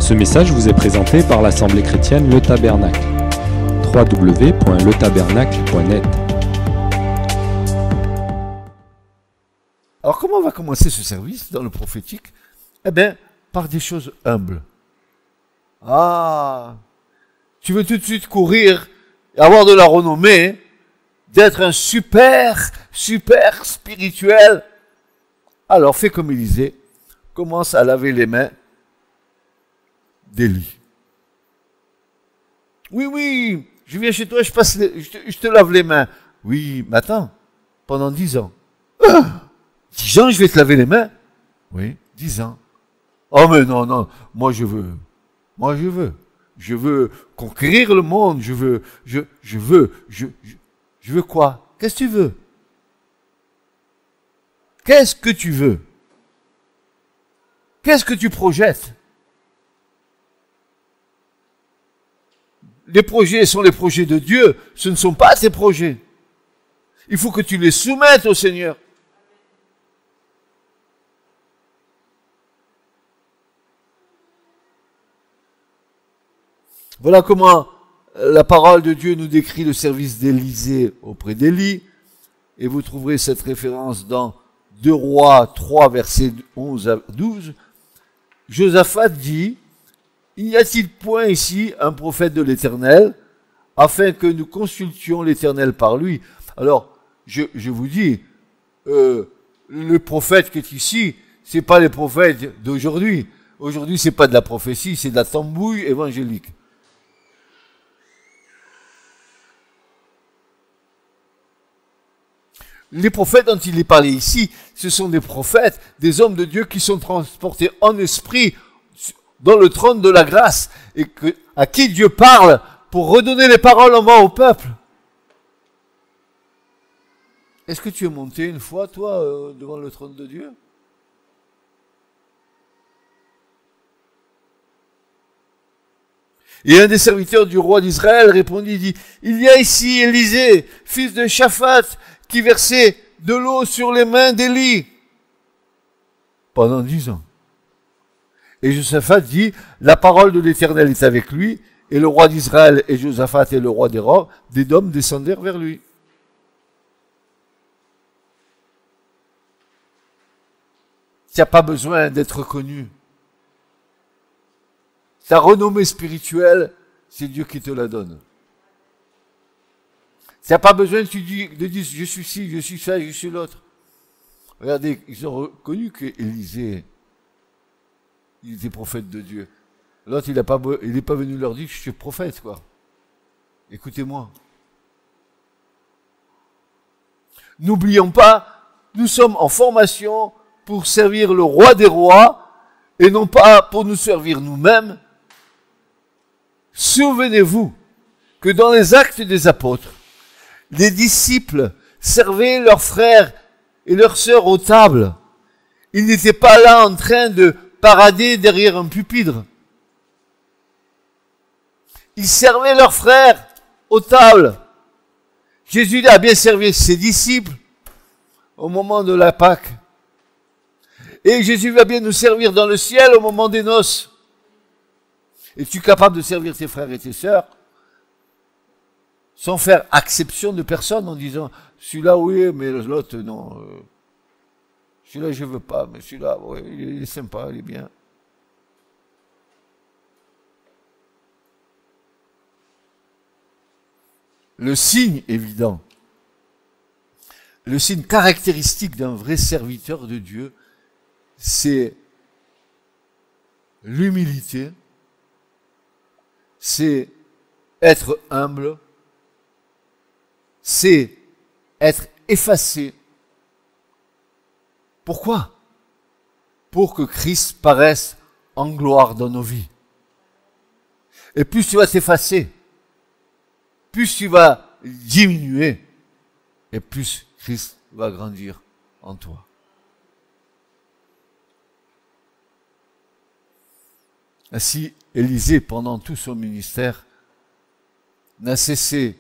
Ce message vous est présenté par l'Assemblée chrétienne Le Tabernacle. www.letabernacle.net. Alors comment on va commencer ce service dans le prophétique? Eh bien, par des choses humbles. Ah, tu veux tout de suite courir, avoir de la renommée, d'être un super spirituel. Alors fais comme Élisée, commence à laver les mains d'Élie. Oui, je viens chez toi, je te lave les mains. Oui, mais attends, pendant 10 ans. 10 ans, je vais te laver les mains? Oui, 10 ans. Oh mais non, moi je veux conquérir le monde, je veux quoi? Qu'est-ce que tu veux? Qu'est-ce que tu veux? Qu'est-ce que tu projettes? Les projets sont les projets de Dieu, ce ne sont pas tes projets. Il faut que tu les soumettes au Seigneur. Voilà comment la parole de Dieu nous décrit le service d'Élisée auprès d'Élie. Et vous trouverez cette référence dans 2 Rois 3, versets 11 à 12. Josaphat dit, « Y a-t-il point ici un prophète de l'Éternel, afin que nous consultions l'Éternel par lui ?» Alors, je vous dis, le prophète qui est ici, c'est pas les prophètes d'aujourd'hui. Aujourd'hui, c'est pas de la prophétie, c'est de la tambouille évangélique. Les prophètes dont il est parlé ici, ce sont des prophètes, des hommes de Dieu qui sont transportés en esprit dans le trône de la grâce et à qui Dieu parle pour redonner les paroles en main au peuple. Est-ce que tu es monté une fois, toi, devant le trône de Dieu? Et un des serviteurs du roi d'Israël répondit, dit, « Il y a ici Élisée, fils de Shaphat, qui versait de l'eau sur les mains d'Élie. » Pendant 10 ans. Et Josaphat dit, « La parole de l'Éternel est avec lui, et le roi d'Israël et Josaphat et le roi d'Édom descendèrent vers lui. » Tu n'as pas besoin d'être connu. Ta renommée spirituelle, c'est Dieu qui te la donne. Tu n'as pas besoin de dire, je suis ci, je suis ça, je suis l'autre. Regardez, ils ont reconnu qu'Élisée, il était prophète de Dieu. L'autre, il n'est pas venu leur dire que je suis prophète, quoi. Écoutez-moi. N'oublions pas, nous sommes en formation pour servir le roi des rois et non pas pour nous servir nous-mêmes. Souvenez-vous que dans les actes des apôtres, les disciples servaient leurs frères et leurs sœurs aux tables. Ils n'étaient pas là en train de parader derrière un pupitre. Ils servaient leurs frères aux tables. Jésus a bien servi ses disciples au moment de la Pâque. Et Jésus va bien nous servir dans le ciel au moment des noces. Es-tu capable de servir tes frères et tes sœurs sans faire exception de personne en disant celui-là oui, mais l'autre non. Celui-là je veux pas, mais celui-là oui, il est sympa, il est bien. Le signe évident, le signe caractéristique d'un vrai serviteur de Dieu, c'est l'humilité, c'est être humble, c'est être effacé. Pourquoi? Pour que Christ paraisse en gloire dans nos vies. Et plus tu vas t'effacer, plus tu vas diminuer, et plus Christ va grandir en toi. Ainsi, Élisée, pendant tout son ministère, n'a cessé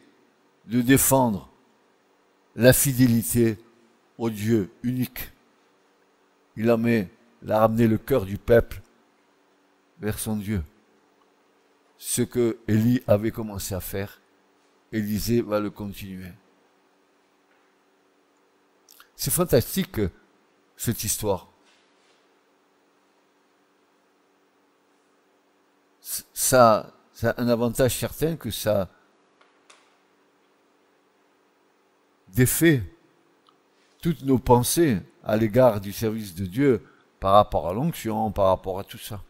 de défendre la fidélité au Dieu unique. Il a ramené le cœur du peuple vers son Dieu, ce que Élie avait commencé à faire, Élisée va le continuer. C'est fantastique, cette histoire. Ça a un avantage certain que ça défait toutes nos pensées à l'égard du service de Dieu par rapport à l'onction, par rapport à tout ça.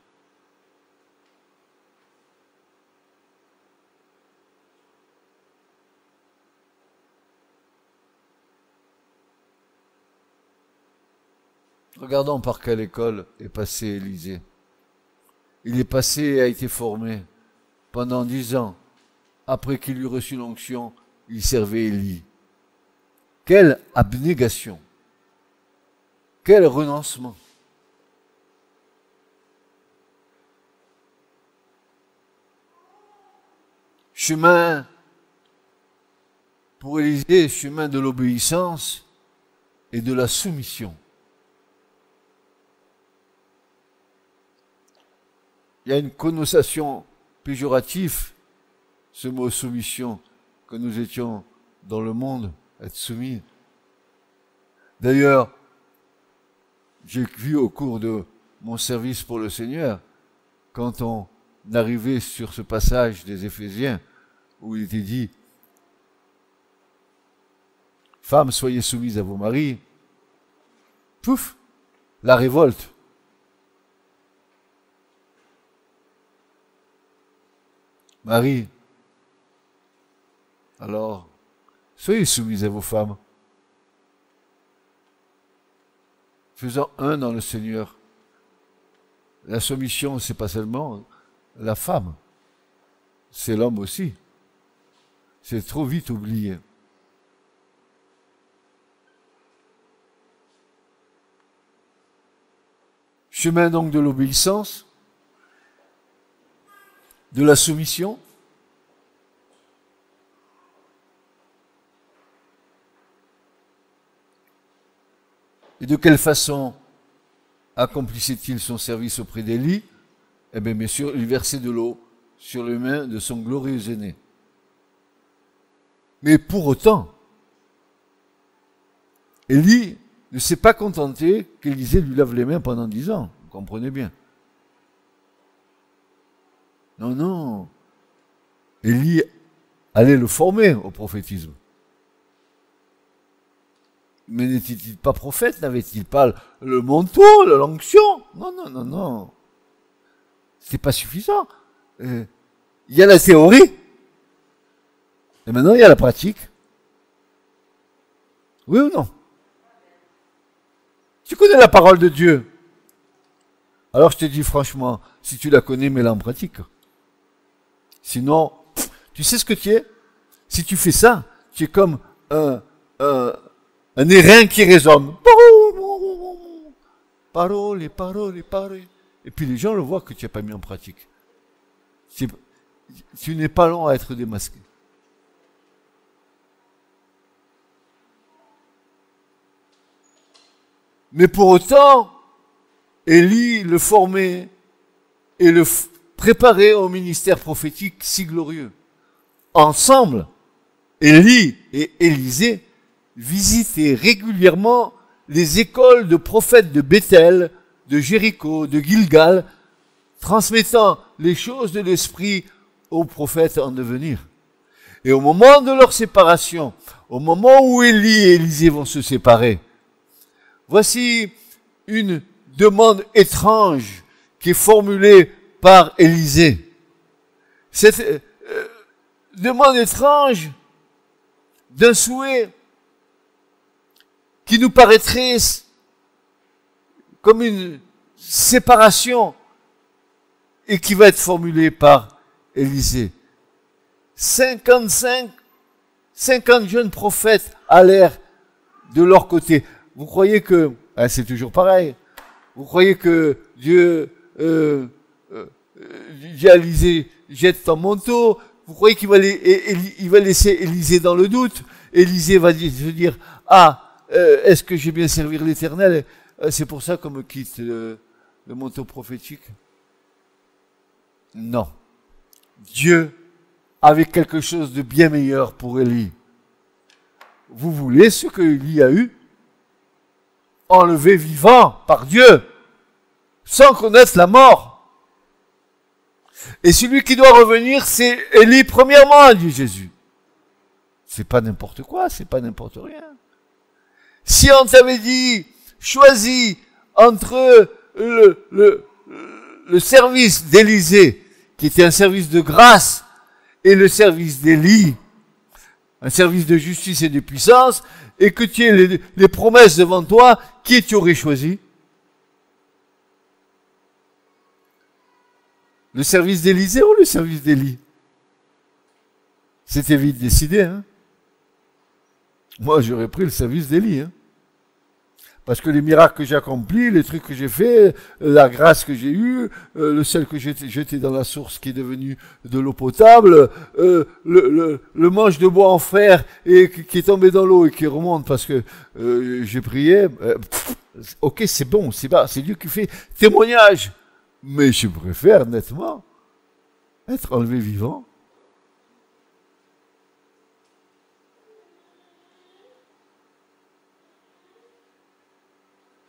Regardons par quelle école est passé Élisée. Il est passé et a été formé pendant 10 ans. Après qu'il eut reçu l'onction, il servait Élie. Quelle abnégation! Quel renoncement! Chemin pour Élisée, chemin de l'obéissance et de la soumission. Il y a une connotation péjorative, ce mot soumission, que nous étions dans le monde, être soumis. D'ailleurs, j'ai vu au cours de mon service pour le Seigneur, quand on arrivait sur ce passage des Éphésiens, où il était dit, « Femmes, soyez soumises à vos maris », pouf, la révolte. Marie, alors, soyez soumis à vos femmes. Faisant un dans le Seigneur. La soumission, c'est pas seulement la femme, c'est l'homme aussi. C'est trop vite oublié. Chemin donc de l'obéissance, de la soumission. Et de quelle façon accomplissait-il son service auprès d'Élie? Eh bien sûr, il versait de l'eau sur les mains de son glorieux aîné. Mais pour autant, Élie ne s'est pas contenté qu'Élisée lui lave les mains pendant 10 ans. Vous comprenez bien. Non, non. Élie allait le former au prophétisme. Mais n'était-il pas prophète? N'avait-il pas le manteau, l'onction? Non, non, non, non. C'est pas suffisant. Il y a la théorie. Et maintenant, il y a la pratique. Oui ou non? Tu connais la parole de Dieu. Alors je te dis franchement, si tu la connais, mets-la en pratique. Sinon, tu sais ce que tu es? Si tu fais ça, tu es comme un airain qui résonne. Parole, parole, parole. Et puis les gens le voient que tu n'as pas mis en pratique. Tu n'es pas long à être démasqué. Mais pour autant, Élie le formait et le préparait au ministère prophétique si glorieux. Ensemble, Élie et Élisée visitaient régulièrement les écoles de prophètes de Bethel, de Jéricho, de Gilgal, transmettant les choses de l'esprit aux prophètes en devenir. Et au moment de leur séparation, au moment où Élie et Élisée vont se séparer, voici une demande étrange qui est formulée par Élisée. Cette demande étrange d'un souhait qui nous paraîtrait comme une séparation et qui va être formulée par Élisée. 50 jeunes prophètes allèrent de leur côté. Vous croyez que, c'est toujours pareil, vous croyez que Dieu dit à Élisée, jette ton manteau, vous croyez qu'il va, il va laisser Élisée dans le doute, Élisée va se dire, est-ce que j'ai bien servi l'Éternel? C'est pour ça qu'on me quitte le manteau prophétique? Non. Dieu avait quelque chose de bien meilleur pour Élie. Vous voulez ce que Élie a eu? Enlevé vivant par Dieu, sans connaître la mort. Et celui qui doit revenir, c'est Élie premièrement, dit Jésus. C'est pas n'importe quoi, c'est pas n'importe rien. Si on t'avait dit, choisis entre le service d'Élisée, qui était un service de grâce, et le service d'Élie, un service de justice et de puissance, et que tu aies les promesses devant toi, qui tu aurais choisi? Le service d'Élisée ou le service d'Élie? C'était vite décidé, hein? Moi, j'aurais pris le service d'Élie, hein? Parce que les miracles que j'ai accomplis, les trucs que j'ai faits, la grâce que j'ai eue, le sel que j'ai jeté dans la source qui est devenu de l'eau potable, le manche de bois en fer et qui est tombé dans l'eau et qui remonte parce que j'ai prié. Ok, c'est bon, c'est Dieu qui fait témoignage. Mais je préfère nettement être enlevé vivant.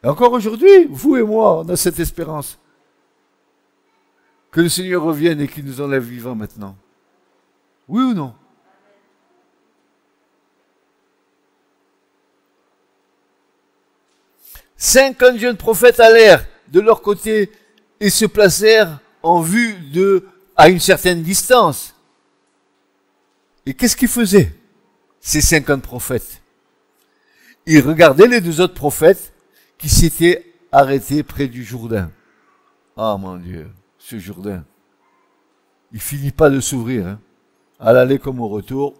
Et encore aujourd'hui, vous et moi, on a cette espérance. Que le Seigneur revienne et qu'il nous enlève vivants maintenant. Oui ou non? Cinquante jeunes prophètes allèrent de leur côté et se placèrent en vue à une certaine distance. Et qu'est-ce qu'ils faisaient, ces 50 prophètes? Ils regardaient les 2 autres prophètes qui s'était arrêté près du Jourdain. Ah mon Dieu, ce Jourdain. Il finit pas de s'ouvrir, hein. À l'aller comme au retour.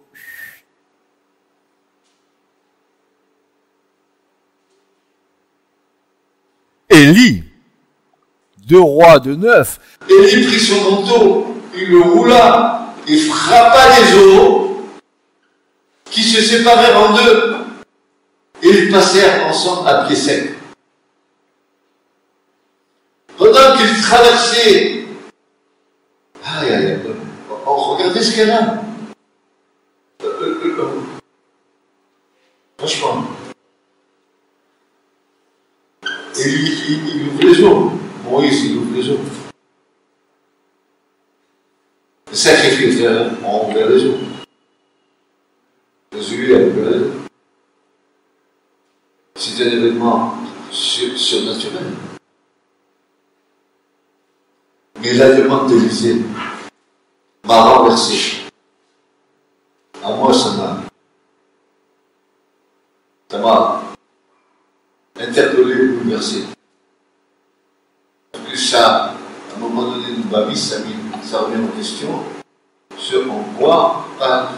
Élie, 2 Rois 9. Élie prit son manteau, il le roula et frappa les eaux qui se séparèrent en 2 et ils passèrent ensemble à pied sec. Pendant qu'ils traversaient, regardez ce qu'elle a. Franchement. Et il ouvre les eaux. Moïse, il ouvre les eaux. Le sacrificateur, on ouvre les eaux. Jésus a ouvert les eaux. C'est un événement surnaturel. Mais la demande d'Élisée m'a renversé. À moi, ça m'a interpellé, bouleversé. Plus ça, à un moment donné de ma vie, ça remet en question sur en quoi, pas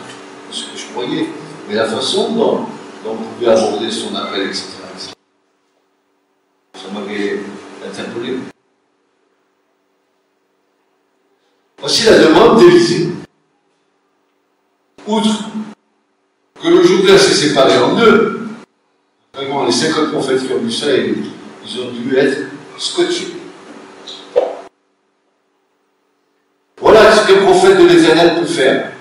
ce que je croyais, mais la façon dont on pouvait aborder son appel, etc. Ça m'avait interpellé. Voici la demande d'Élisée. Outre que le Jourdain s'est séparé en 2, vraiment les 50 prophètes qui ont vu ça, ils ont dû être scotchés. Voilà ce qu'un prophète de l'Éternel peut faire.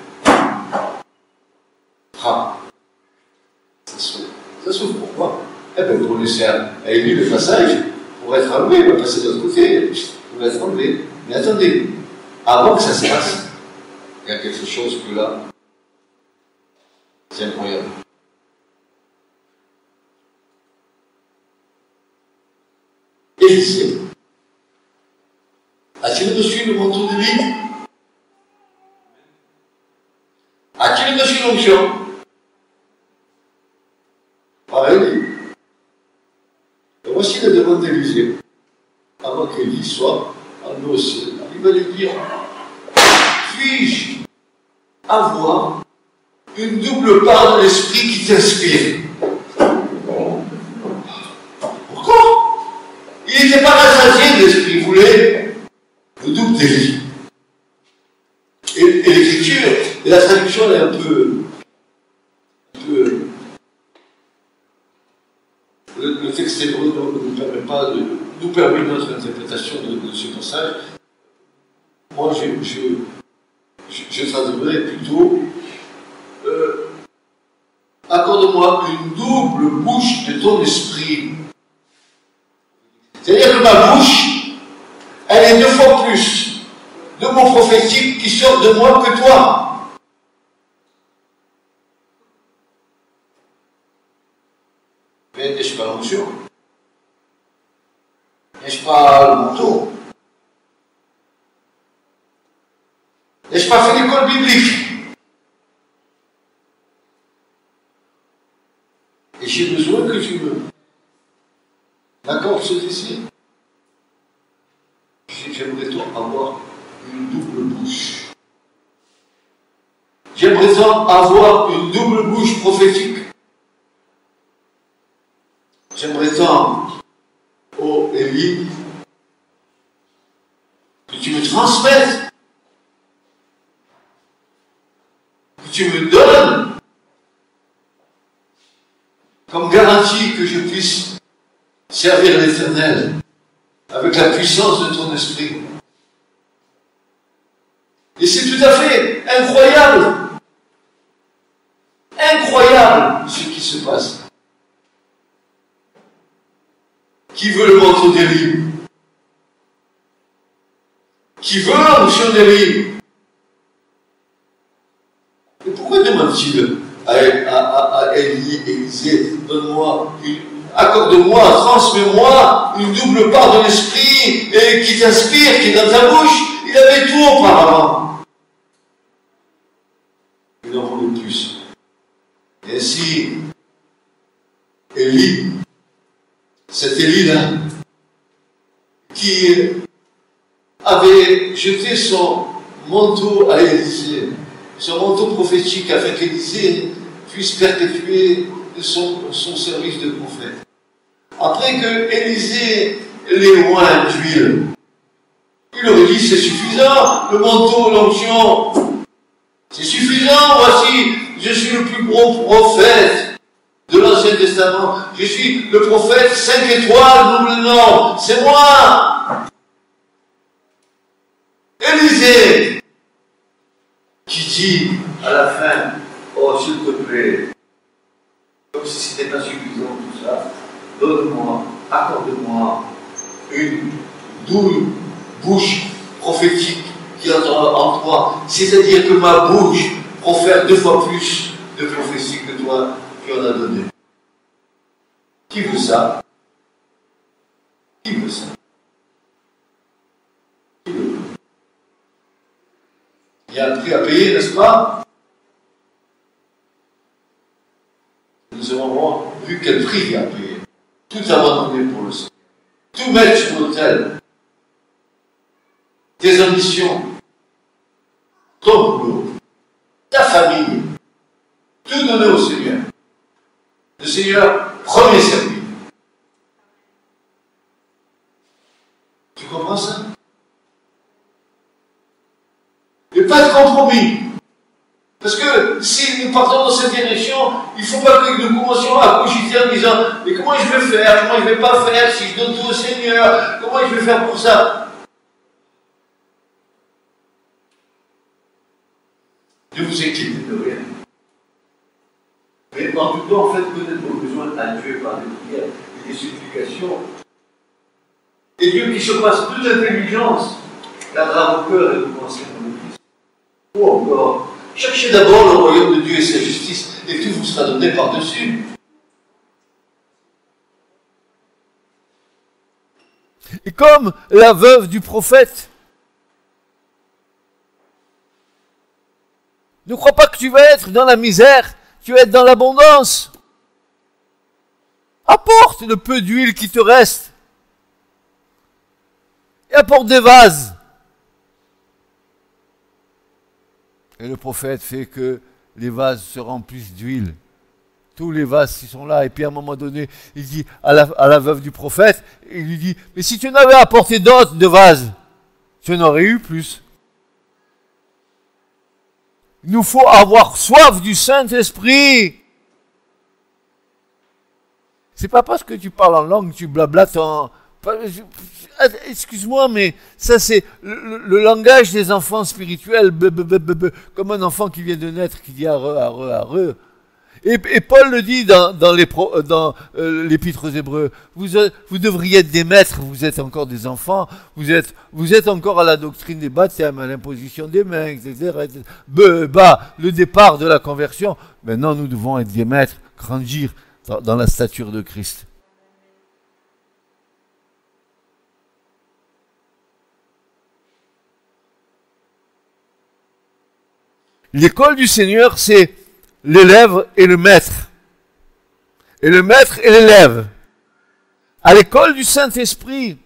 Ça s'ouvre pourquoi? Eh bien, pour laisser à Élie le passage, pour être enlevé, il va passer de l'autre côté, il va être enlevé. Mais attendez, avant que ça se passe, il y a quelque chose que là, c'est incroyable. Élisée a-t-il reçu le manteau d'Élie? A-t-il reçu l'onction? Par Élie. Et voici la demande d'Élisée. Avant qu'Élie soit enlevé au ciel, il va lui dire: puis-je avoir une double part de l'esprit qui t'inspire? Pourquoi? Il n'était pas rassasié de l'esprit, il voulait le double d'Élie. Et l'écriture, et la traduction, elle est un peu le texte hébreu ne nous permet notre interprétation de ce passage. Moi, je traduirais plutôt accorde-moi une double bouche de ton esprit. C'est-à-dire que ma bouche, elle est 2 fois plus de mon prophétique qui sort de moi que toi. Mais n'est-ce pas l'onction? N'est-ce pas le manteau? N'ai-je pas fait l'école biblique? Et j'ai besoin que tu me m'accordes ce désir. J'aimerais avoir une double bouche. J'aimerais avoir une double bouche prophétique. J'aimerais tant, ô Élie, que tu me transmettes, que tu me donnes comme garantie que je puisse servir l'Éternel avec la puissance de ton esprit. Et c'est tout à fait incroyable, incroyable ce qui se passe. Qui veut le manteau d'Élie? Qui veut l'onction d'Élie? Et pourquoi demande-t-il à Élisée, donne-moi accorde-moi, transmets-moi une double part de l'esprit et qui t'inspire, qui est dans ta bouche? Il avait tout auparavant. Il en voulait plus. Et ainsi, Élie, cet Élie-là, qui avait jeté son manteau à Élisée, son manteau prophétique, afin qu'Élisée puisse perpétuer son service de prophète. Après que Élisée l'ait oint d'huile, il aurait dit c'est suffisant, le manteau, l'onction, c'est suffisant, voici, je suis le plus gros prophète de l'Ancien Testament, je suis le prophète 5 étoiles, double nom, c'est moi. Élisée, qui dit à la fin, oh s'il te plaît, comme si c'était pas suffisant tout ça, donne-moi, accorde-moi une double bouche prophétique qui entre en toi, c'est-à-dire que ma bouche profère 2 fois plus de prophéties que toi qui en as donné. Qui veut ça? Qui veut ça? Qui veut? Il y a un prix à payer, n'est-ce pas? Nous avons vu quel prix il y a à payer. Tout abandonner pour le Seigneur. Tout mettre sur l'autel. Tes ambitions, ton boulot, ta famille, tout donner au Seigneur. Le Seigneur, premier servi. Tu comprends ça? Et pas de compromis. Parce que si nous partons dans cette direction, il ne faut pas que nous commencions à cogiter en disant mais comment je vais faire, comment je ne vais pas faire si je donne tout au Seigneur, comment je vais faire pour ça? Ne vous inquiétez de rien. Mais en tout cas, en fait, connaître vos besoins à Dieu par des prières et des supplications. Et Dieu qui surpasse toute intelligence, gardera vos cœurs et vos pensées dans le Christ. Ou encore, cherchez d'abord le royaume de Dieu et sa justice, et tout vous sera donné par-dessus. Et comme la veuve du prophète, ne crois pas que tu vas être dans la misère, tu vas être dans l'abondance. Apporte le peu d'huile qui te reste. Et apporte des vases. Et le prophète fait que les vases se remplissent d'huile. Tous les vases qui sont là. Et puis à un moment donné, il dit à la veuve du prophète, il lui dit, mais si tu en avais apporté d'autres de vases, tu en aurais eu plus. Il nous faut avoir soif du Saint-Esprit. C'est pas parce que tu parles en langue, tu blablates Excuse-moi, mais ça c'est le langage des enfants spirituels, comme un enfant qui vient de naître, qui dit arre, arre, arre. Et Paul le dit dans l'Épître aux Hébreux, vous devriez être des maîtres, vous êtes encore des enfants, vous êtes encore à la doctrine des baptêmes, à l'imposition des mains, etc. Le départ de la conversion. Maintenant, nous devons être des maîtres, grandir dans la stature de Christ. L'école du Seigneur, c'est l'élève et le maître. Et le maître et l'élève. À l'école du Saint-Esprit,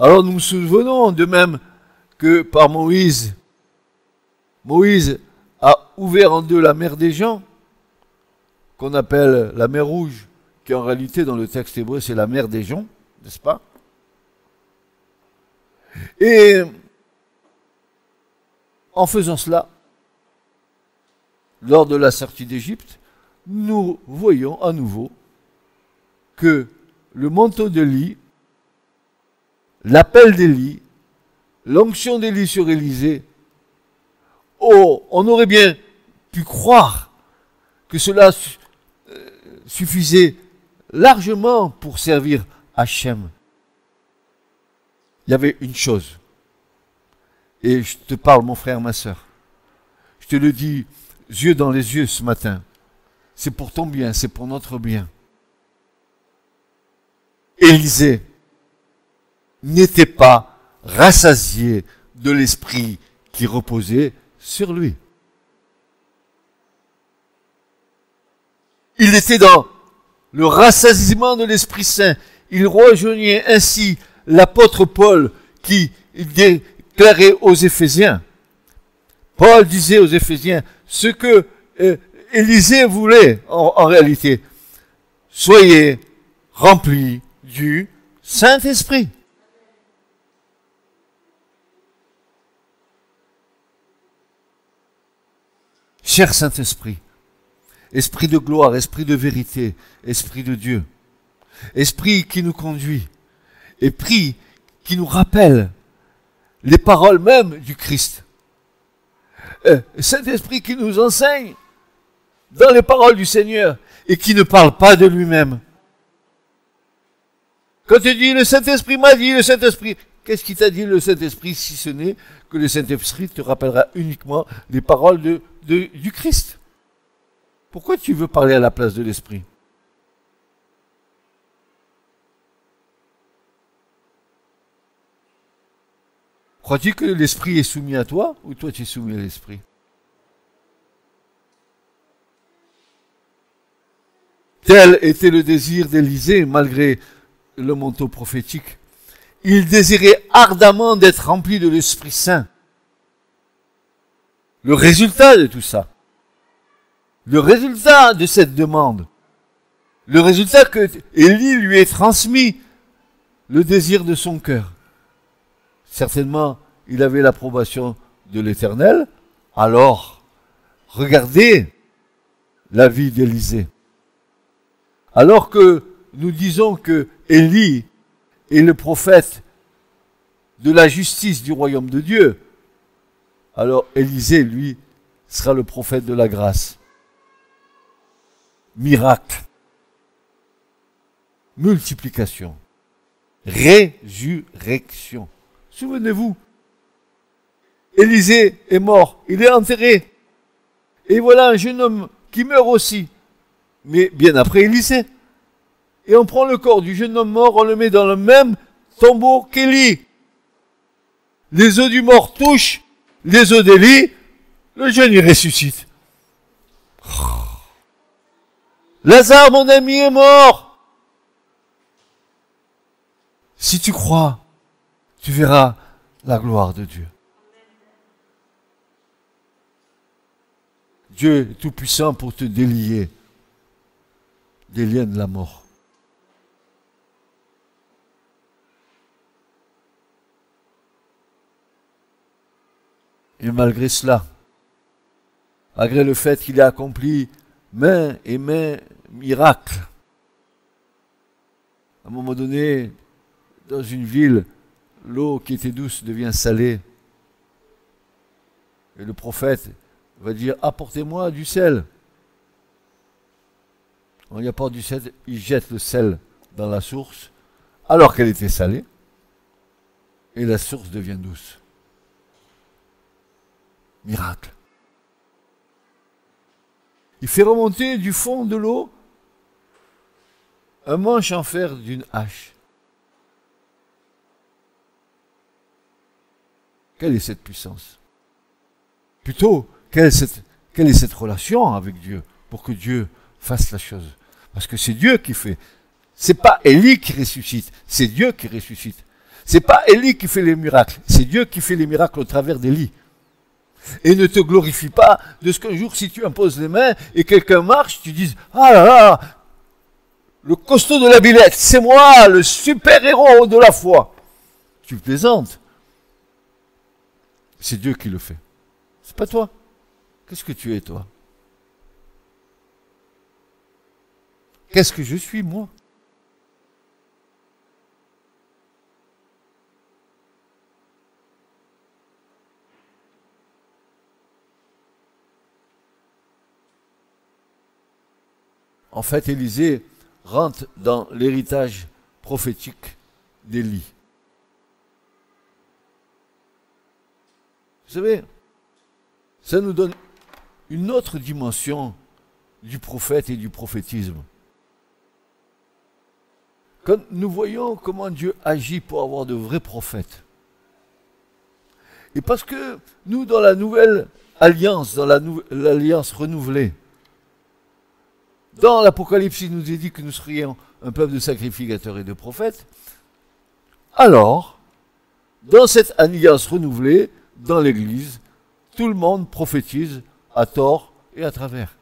alors nous nous souvenons de même que par Moïse a ouvert en deux la mer des gens, qu'on appelle la mer Rouge, qui en réalité dans le texte hébreu c'est la mer des gens, n'est-ce pas? Et en faisant cela, lors de la sortie d'Égypte, nous voyons à nouveau que le manteau d'Élie, l'appel d'Élie, l'onction d'Élie sur Élisée, on aurait bien pu croire que cela suffisait largement pour servir Hachem. Il y avait une chose, et je te parle mon frère, ma sœur, je te le dis yeux dans les yeux ce matin, c'est pour ton bien, c'est pour notre bien. Élisée n'était pas rassasié de l'esprit qui reposait sur lui. Il était dans le rassasiement de l'Esprit Saint. Il rejoignait ainsi l'apôtre Paul qui déclarait aux Éphésiens. Paul disait aux Éphésiens ce que Élisée voulait en réalité. Soyez remplis du Saint-Esprit. Cher Saint-Esprit, Esprit de gloire, Esprit de vérité, Esprit de Dieu, Esprit qui nous conduit, Esprit qui nous rappelle les paroles même du Christ, Saint-Esprit qui nous enseigne dans les paroles du Seigneur et qui ne parle pas de lui-même. Quand tu dis le Saint-Esprit m'a dit, le Saint-Esprit, qu'est-ce qui t'a dit le Saint-Esprit si ce n'est que le Saint-Esprit te rappellera uniquement les paroles du Christ? Pourquoi tu veux parler à la place de l'Esprit? Crois-tu que l'Esprit est soumis à toi ou toi tu es soumis à l'Esprit? Tel était le désir d'Élisée malgré le manteau prophétique. Il désirait ardemment d'être rempli de l'Esprit Saint. Le résultat de tout ça, le résultat de cette demande, le résultat que Élie lui ait transmis, le désir de son cœur. Certainement, il avait l'approbation de l'Éternel. Alors, regardez la vie d'Élisée. Alors que nous disons que Élie est le prophète de la justice du royaume de Dieu, alors Élisée, lui, sera le prophète de la grâce. Miracle, multiplication, résurrection. Souvenez-vous, Élisée est mort, il est enterré. Et voilà un jeune homme qui meurt aussi, mais bien après Élisée. Et on prend le corps du jeune homme mort, on le met dans le même tombeau qu'Élie. Les os du mort touchent les os d'Élie, le jeune il ressuscite. Lazare, mon ami, est mort. Si tu crois, tu verras la gloire de Dieu. Dieu est tout puissant pour te délier des liens de la mort. Et malgré cela, malgré le fait qu'il ait accompli main et main miracles. À un moment donné, dans une ville, l'eau qui était douce devient salée. Et le prophète va dire, apportez-moi du sel. On y apporte du sel, il jette le sel dans la source, alors qu'elle était salée, et la source devient douce. Miracle. Il fait remonter du fond de l'eau un manche en fer d'une hache. Quelle est cette puissance? Plutôt, quelle est cette relation avec Dieu pour que Dieu fasse la chose? Parce que c'est Dieu qui fait. C'est pas Élie qui ressuscite, c'est Dieu qui ressuscite. C'est pas Élie qui fait les miracles, c'est Dieu qui fait les miracles au travers d'Élie. Et ne te glorifie pas de ce qu'un jour, si tu imposes les mains et quelqu'un marche, tu dises, ah là là, le costaud de la Villette, c'est moi, le super-héros de la foi. Tu plaisantes. C'est Dieu qui le fait. C'est pas toi. Qu'est-ce que tu es, toi? Qu'est-ce que je suis, moi? En fait, Élisée rentre dans l'héritage prophétique d'Élie. Vous savez, ça nous donne une autre dimension du prophète et du prophétisme. Quand nous voyons comment Dieu agit pour avoir de vrais prophètes, et parce que nous, dans la nouvelle alliance, dans l'alliance renouvelée, dans l'Apocalypse, il nous est dit que nous serions un peuple de sacrificateurs et de prophètes. Alors, dans cette alliance renouvelée, dans l'Église, tout le monde prophétise à tort et à travers.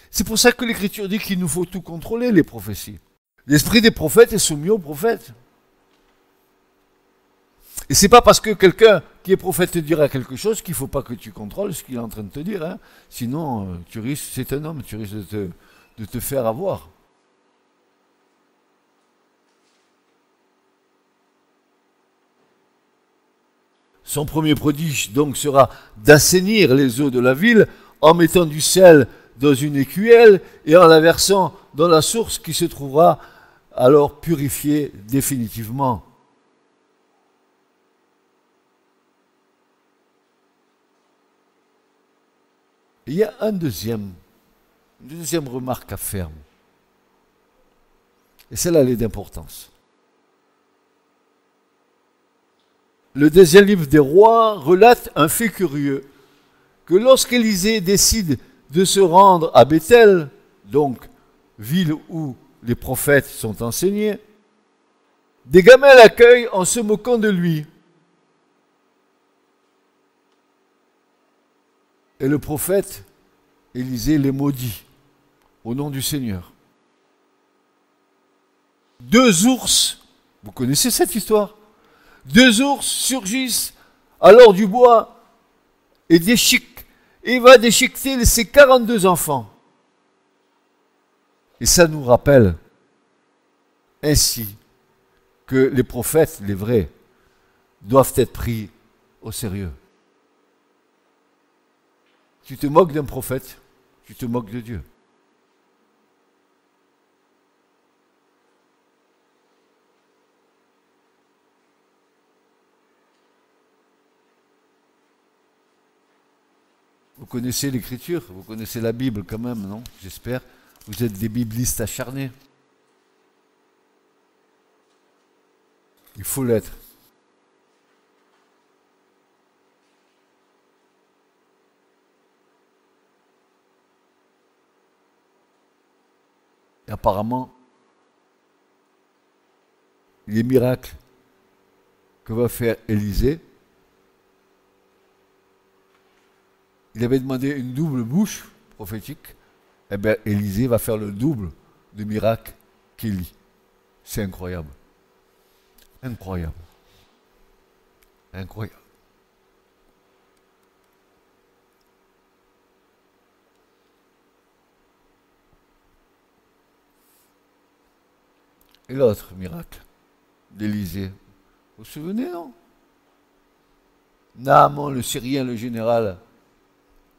C'est pour ça que l'Écriture dit qu'il nous faut tout contrôler, les prophéties. L'esprit des prophètes est soumis aux prophètes. Et c'est pas parce que quelqu'un qui est prophète te dira quelque chose qu'il ne faut pas que tu contrôles ce qu'il est en train de te dire. Hein. Sinon, tu risques, c'est un homme, tu risques de te faire avoir. Son premier prodige donc sera d'assainir les eaux de la ville en mettant du sel dans une écuelle et en la versant dans la source qui se trouvera alors purifiée définitivement. Il y a une deuxième remarque à faire. Et celle-là, elle est d'importance. Le deuxième livre des rois relate un fait curieux, que lorsqu'Élisée décide de se rendre à Béthel, donc ville où les prophètes sont enseignés, des gamins l'accueillent en se moquant de lui. Et le prophète Élisée les maudit au nom du Seigneur. 2 ours, vous connaissez cette histoire? 2 ours surgissent alors du bois et il va déchiqueter ses 42 enfants. Et ça nous rappelle ainsi que les prophètes, les vrais, doivent être pris au sérieux. Tu te moques d'un prophète, tu te moques de Dieu. Vous connaissez l'Écriture, vous connaissez la Bible quand même, non? J'espère. Vous êtes des biblistes acharnés. Il faut l'être. Et apparemment, les miracles que va faire Élisée, il avait demandé une double bouche prophétique, eh bien Élisée va faire le double de miracles qu'Élie. C'est incroyable. Incroyable. Incroyable. Et l'autre miracle d'Élisée. Vous vous souvenez, non? Naaman, le Syrien, le général,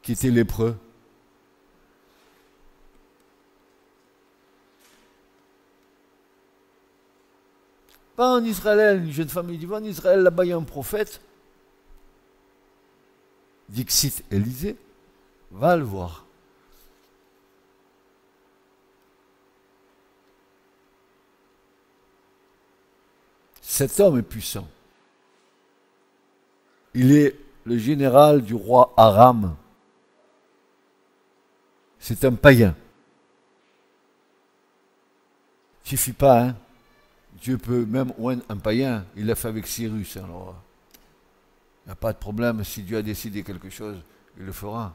qui était lépreux. Pas en Israël, une jeune femme, il dit, va en Israël, là-bas il y a un prophète. Dixit Élisée, va le voir. Cet homme est puissant. Il est le général du roi Aram. C'est un païen. Il ne suffit pas, hein. Dieu peut même oindre un païen. Il l'a fait avec Cyrus. Alors, il n'y a pas de problème. Si Dieu a décidé quelque chose, il le fera.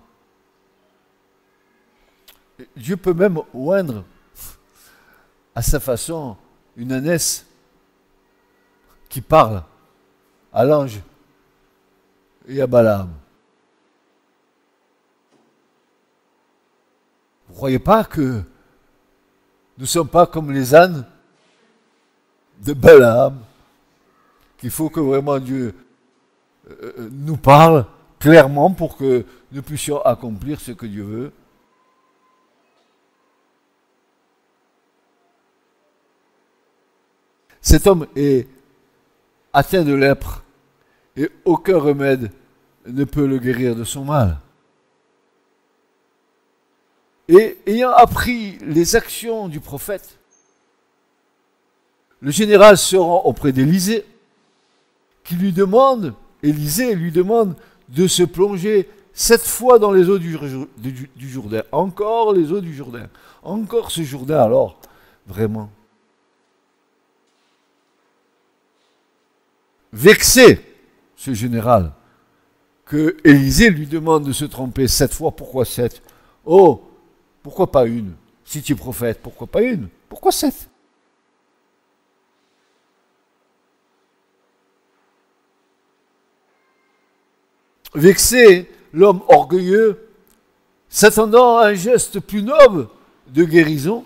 Dieu peut même oindre à sa façon une ânesse qui parle à l'ange et à Balaam. Vous ne croyez pas que nous ne sommes pas comme les ânes de Balaam, qu'il faut que vraiment Dieu nous parle clairement pour que nous puissions accomplir ce que Dieu veut? Cet homme est atteint de lèpre et aucun remède ne peut le guérir de son mal. Et ayant appris les actions du prophète, le général se rend auprès d'Élisée, qui lui demande, Élisée lui demande de se plonger 7 fois dans les eaux du Jourdain. Encore les eaux du Jourdain. Encore ce Jourdain alors, vraiment. Vexé, ce général, que Élisée lui demande de se tromper 7 fois. Pourquoi 7? Oh, pourquoi pas une? Si tu es prophète, pourquoi pas une? Pourquoi 7? Vexé, l'homme orgueilleux, s'attendant à un geste plus noble de guérison,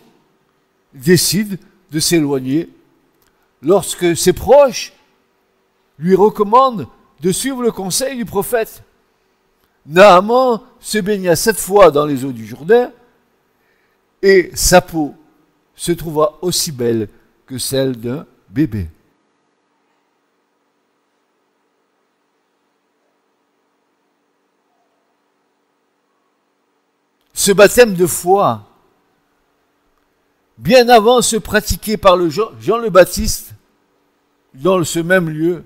décide de s'éloigner lorsque ses proches lui recommandent de suivre le conseil du prophète. Naaman se baigna 7 fois dans les eaux du Jourdain et sa peau se trouva aussi belle que celle d'un bébé. Ce baptême de foi, bien avant se pratiqué par le Jean le Baptiste, dans ce même lieu,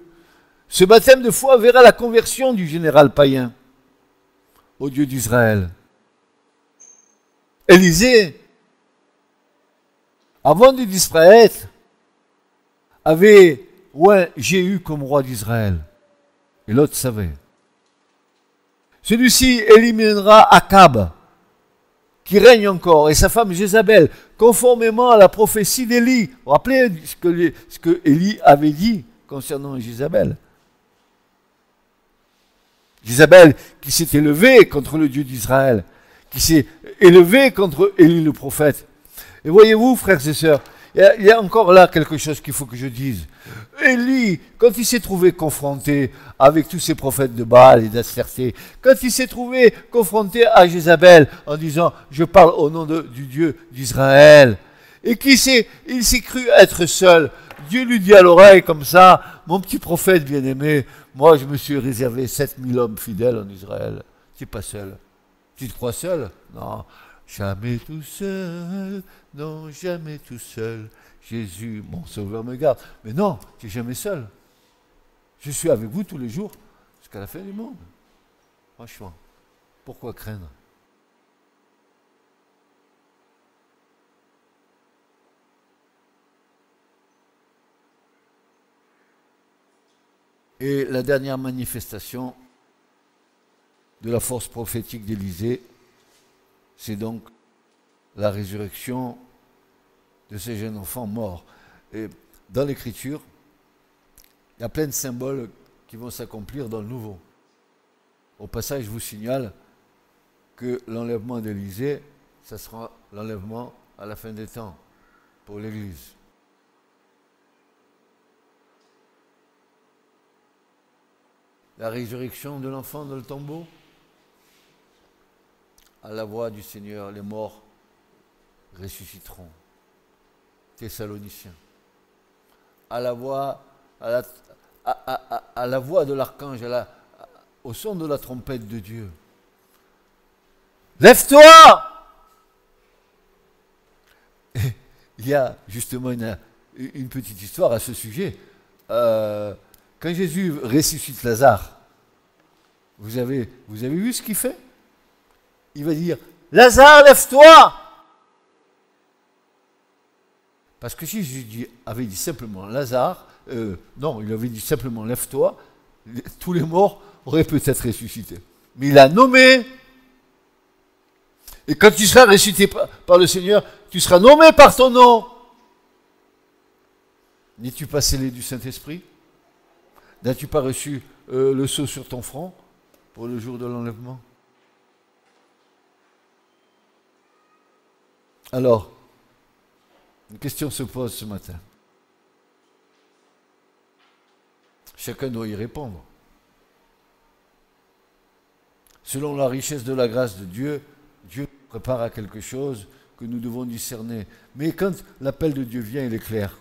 ce baptême de foi verra la conversion du général païen au Dieu d'Israël. Élisée, avant de disparaître, avait oint Jéhu comme roi d'Israël. Et l'autre savait. Celui-ci éliminera Akab, qui règne encore, et sa femme Jézabel, conformément à la prophétie d'Élie. Vous vous rappelez ce que Élie avait dit concernant Jézabel? Jézabel qui s'est élevée contre le Dieu d'Israël, qui s'est élevée contre Élie le prophète. Et voyez-vous, frères et sœurs, il y a encore là quelque chose qu'il faut que je dise. Élie, quand il s'est trouvé confronté avec tous ces prophètes de Baal et d'Astarté, quand il s'est trouvé confronté à Jézabel en disant « Je parle au nom du Dieu d'Israël », et il s'est cru être seul, Dieu lui dit à l'oreille comme ça « Mon petit prophète bien-aimé, moi je me suis réservé 7000 hommes fidèles en Israël. Tu n'es pas seul. Tu te crois seul? Non. Jamais tout seul, non, jamais tout seul. Jésus, mon sauveur, me garde. Mais non, tu n'es jamais seul. Je suis avec vous tous les jours jusqu'à la fin du monde. Franchement, pourquoi craindre? Et la dernière manifestation de la force prophétique d'Élisée, c'est donc la résurrection de ces jeunes enfants morts. Et dans l'Écriture, il y a plein de symboles qui vont s'accomplir dans le Nouveau. Au passage, je vous signale que l'enlèvement d'Élisée, ça sera l'enlèvement à la fin des temps pour l'Église. La résurrection de l'enfant dans le tombeau. À la voix du Seigneur, les morts ressusciteront. Thessaloniciens. À la voix, à la voix de l'archange, au son de la trompette de Dieu. Lève-toi! Il y a justement une petite histoire à ce sujet. Quand Jésus ressuscite Lazare, vous avez vu ce qu'il fait? Il va dire, Lazare, lève-toi! Parce que si Jésus avait dit simplement Lazare, non, il avait dit simplement lève-toi, tous les morts auraient peut-être ressuscité. Mais il a nommé. Et quand tu seras ressuscité par le Seigneur, tu seras nommé par ton nom. N'es-tu pas scellé du Saint-Esprit? N'as-tu pas reçu le sceau sur ton front pour le jour de l'enlèvement? Alors, une question se pose ce matin. Chacun doit y répondre. Selon la richesse de la grâce de Dieu, Dieu prépare à quelque chose que nous devons discerner. Mais quand l'appel de Dieu vient, il est clair.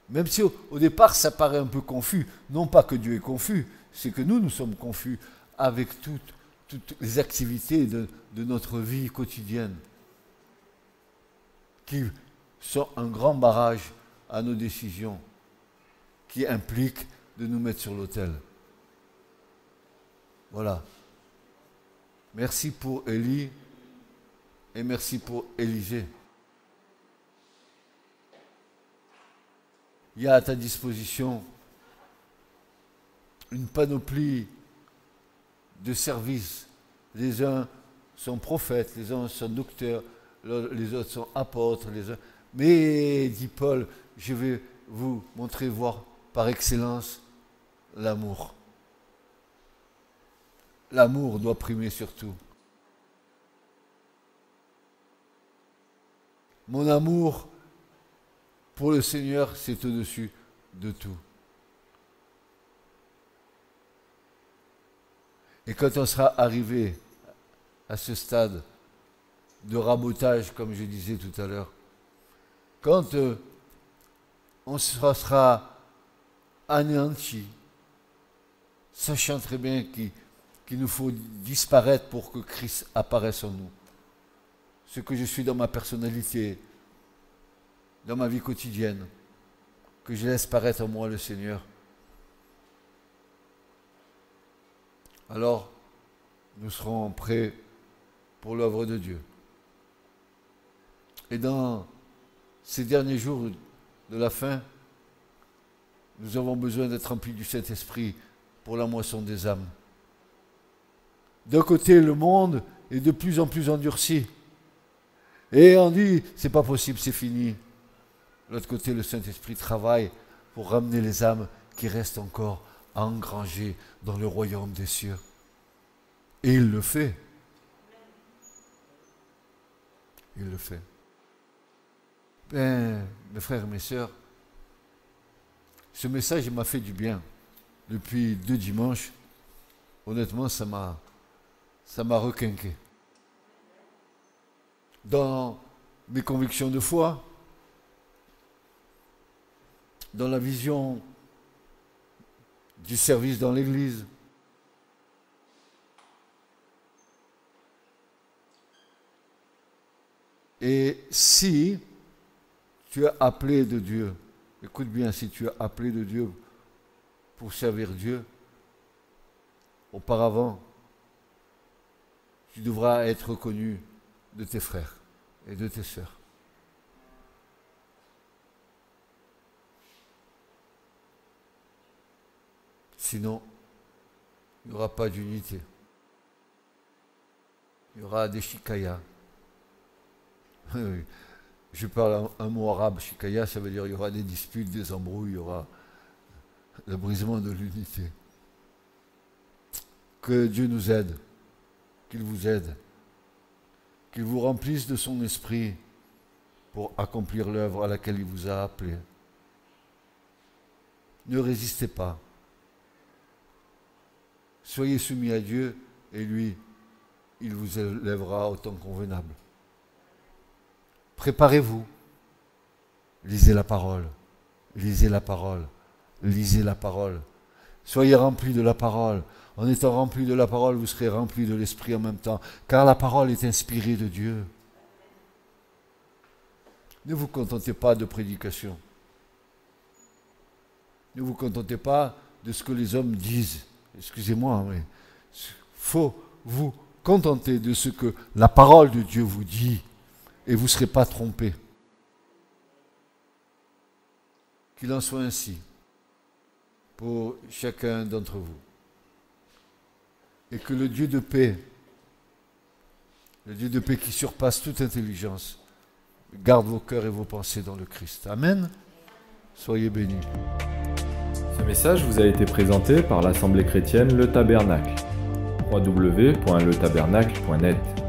Même si au départ ça paraît un peu confus, non pas que Dieu est confus, c'est que nous sommes confus avec toutes les activités de notre vie quotidienne qui sont un grand barrage à nos décisions, qui implique de nous mettre sur l'autel. Voilà. Merci pour Élie et merci pour Élisée. Il y a à ta disposition une panoplie de services. Les uns sont prophètes, les uns sont docteurs, les autres sont apôtres. Mais, dit Paul, je vais vous montrer, voir par excellence l'amour. L'amour doit primer sur tout. Mon amour pour le Seigneur, c'est au-dessus de tout. Et quand on sera arrivé à ce stade de rabotage, comme je disais tout à l'heure, quand on sera anéanti, sachant très bien qu'il nous faut disparaître pour que Christ apparaisse en nous. Ce que je suis dans ma personnalité, dans ma vie quotidienne, que je laisse paraître en moi le Seigneur. Alors, nous serons prêts pour l'œuvre de Dieu. Et dans ces derniers jours de la fin, nous avons besoin d'être remplis du Saint-Esprit pour la moisson des âmes. D'un côté, le monde est de plus en plus endurci. Et on dit, c'est pas possible, c'est fini. De l'autre côté, le Saint-Esprit travaille pour ramener les âmes qui restent encore engrangées dans le royaume des cieux. Et il le fait. Il le fait. Ben, mes frères et mes sœurs, ce message m'a fait du bien. Depuis 2 dimanches, honnêtement, ça m'a requinqué. Dans mes convictions de foi, dans la vision du service dans l'Église, et si tu es appelé de Dieu, écoute bien, si tu es appelé de Dieu pour servir Dieu, auparavant, tu devras être reconnu de tes frères et de tes sœurs. Sinon, il n'y aura pas d'unité. Il y aura des shikayas. Je parle un mot arabe, shikaya, ça veut dire qu'il y aura des disputes, des embrouilles, il y aura le brisement de l'unité. Que Dieu nous aide, qu'il vous aide, qu'il vous remplisse de son esprit pour accomplir l'œuvre à laquelle il vous a appelé. Ne résistez pas. Soyez soumis à Dieu et lui, il vous élèvera au temps convenable. Préparez-vous. Lisez la parole. Lisez la parole. Lisez la parole. Soyez remplis de la parole. En étant remplis de la parole, vous serez remplis de l'Esprit en même temps. Car la parole est inspirée de Dieu. Ne vous contentez pas de prédication. Ne vous contentez pas de ce que les hommes disent. Excusez-moi, mais il faut vous contenter de ce que la parole de Dieu vous dit et vous ne serez pas trompés. Qu'il en soit ainsi pour chacun d'entre vous. Et que le Dieu de paix qui surpasse toute intelligence, garde vos cœurs et vos pensées dans le Christ. Amen. Soyez bénis. Ce message vous a été présenté par l'Assemblée chrétienne Le Tabernacle. www.letabernacle.net